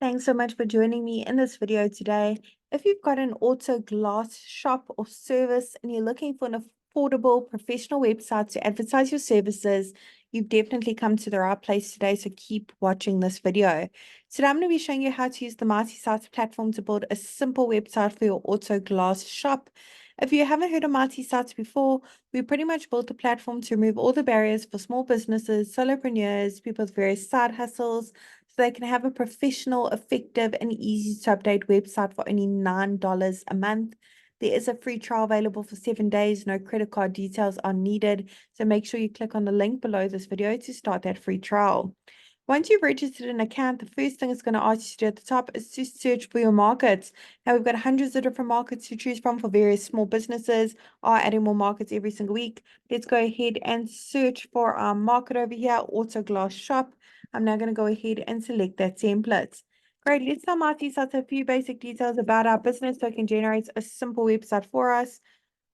Thanks so much for joining me in this video today. If you've got an auto glass shop or service and you're looking for an affordable professional website to advertise your services, you've definitely come to the right place today, so keep watching this video. Today I'm going to be showing you how to use the Mighty Sites platform to build a simple website for your auto glass shop. If you haven't heard of Mighty Sites before, we pretty much built the platform to remove all the barriers for small businesses, solopreneurs, people with various side hustles, so they can have a professional, effective, and easy to update website for only $9 a month. There is a free trial available for 7 days. No credit card details are needed. So make sure you click on the link below this video to start that free trial. Once you've registered an account, the first thing it's going to ask you to do at the top is to search for your markets. Now, we've got hundreds of different markets to choose from for various small businesses. Are adding more markets every single week. Let's go ahead and search for our market over here, Auto Glass Shop. I'm now going to go ahead and select that template. Great, let's tell Mighty Sites a few basic details about our business so it can generate a simple website for us.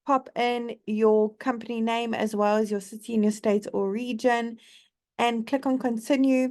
Pop in your company name as well as your city and your state or region and click on continue.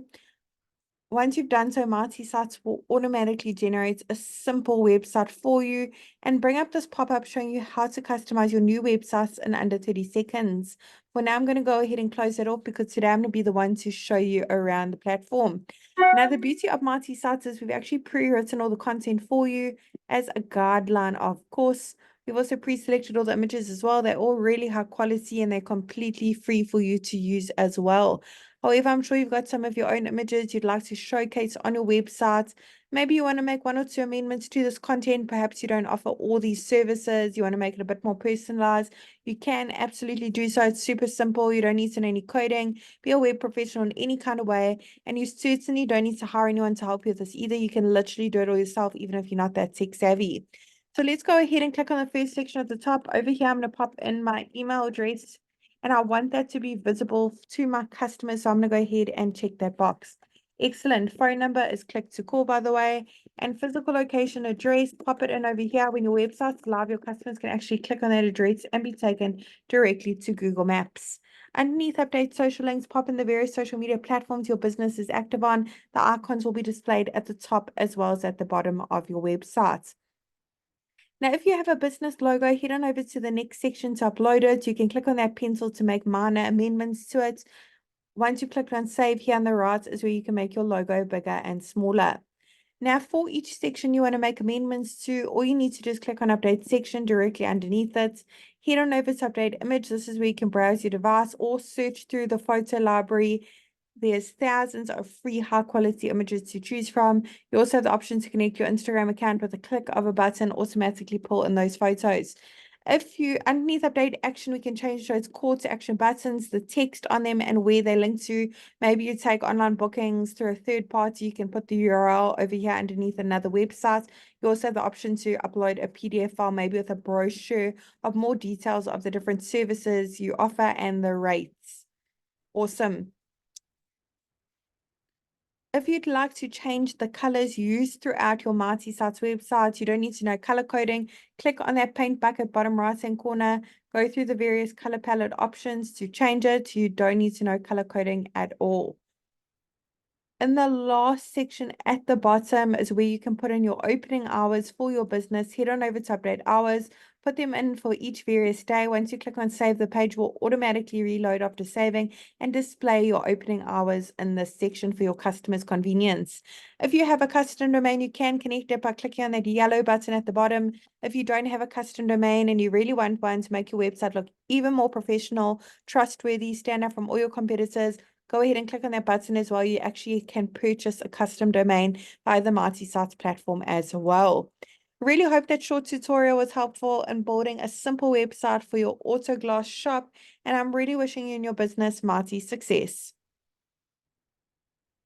Once you've done so, Mighty Sites will automatically generate a simple website for you and bring up this pop-up showing you how to customize your new websites in under 30 seconds. For now, I'm going to go ahead and close it off because today I'm going to be the one to show you around the platform. Now, the beauty of Mighty Sites is we've actually pre-written all the content for you as a guideline, of course. We've also pre-selected all the images as well. They're all really high quality and they're completely free for you to use as well. However, I'm sure you've got some of your own images you'd like to showcase on your website. Maybe you want to make 1 or 2 amendments to this content. Perhaps you don't offer all these services. You want to make it a bit more personalized. You can absolutely do so. It's super simple. You don't need to know any coding. Be a web professional in any kind of way. And you certainly don't need to hire anyone to help you with this either. You can literally do it all yourself, even if you're not that tech savvy. So let's go ahead and click on the first section at the top. Over here, I'm going to pop in my email address. And I want that to be visible to my customers. So I'm going to go ahead and check that box. Excellent. Phone number is click to call, by the way. And physical location address, pop it in over here. When your website's live, your customers can actually click on that address and be taken directly to Google Maps. Underneath update social links, pop in the various social media platforms your business is active on. The icons will be displayed at the top as well as at the bottom of your website. Now, if you have a business logo, head on over to the next section to upload it. You can click on that pencil to make minor amendments to it. Once you click on save, here on the right is where you can make your logo bigger and smaller. Now, for each section you want to make amendments to, all you need to do is click on update section directly underneath it. Head on over to update image. This is where you can browse your device or search through the photo library. There's thousands of free high quality images to choose from. You also have the option to connect your Instagram account with a click of a button, automatically pull in those photos. If you, underneath update action, we can change those call to action buttons, the text on them and where they link to. Maybe you take online bookings through a third party. You can put the URL over here underneath another website. You also have the option to upload a PDF file, maybe with a brochure of more details of the different services you offer and the rates. Awesome. If you'd like to change the colors used throughout your Mighty Sites website, you don't need to know color coding. Click on that paint bucket bottom right-hand corner, go through the various color palette options to change it. You don't need to know color coding at all. In the last section at the bottom is where you can put in your opening hours for your business. Head on over to update hours, put them in for each various day. Once you click on save, the page will automatically reload after saving and display your opening hours in this section for your customers' convenience. If you have a custom domain, you can connect it by clicking on that yellow button at the bottom. If you don't have a custom domain and you really want one to make your website look even more professional, trustworthy, stand out from all your competitors, go ahead and click on that button as well. You actually can purchase a custom domain via the Mighty Sites platform as well. Really hope that short tutorial was helpful in building a simple website for your auto glass shop, and I'm really wishing you and your business Mighty success.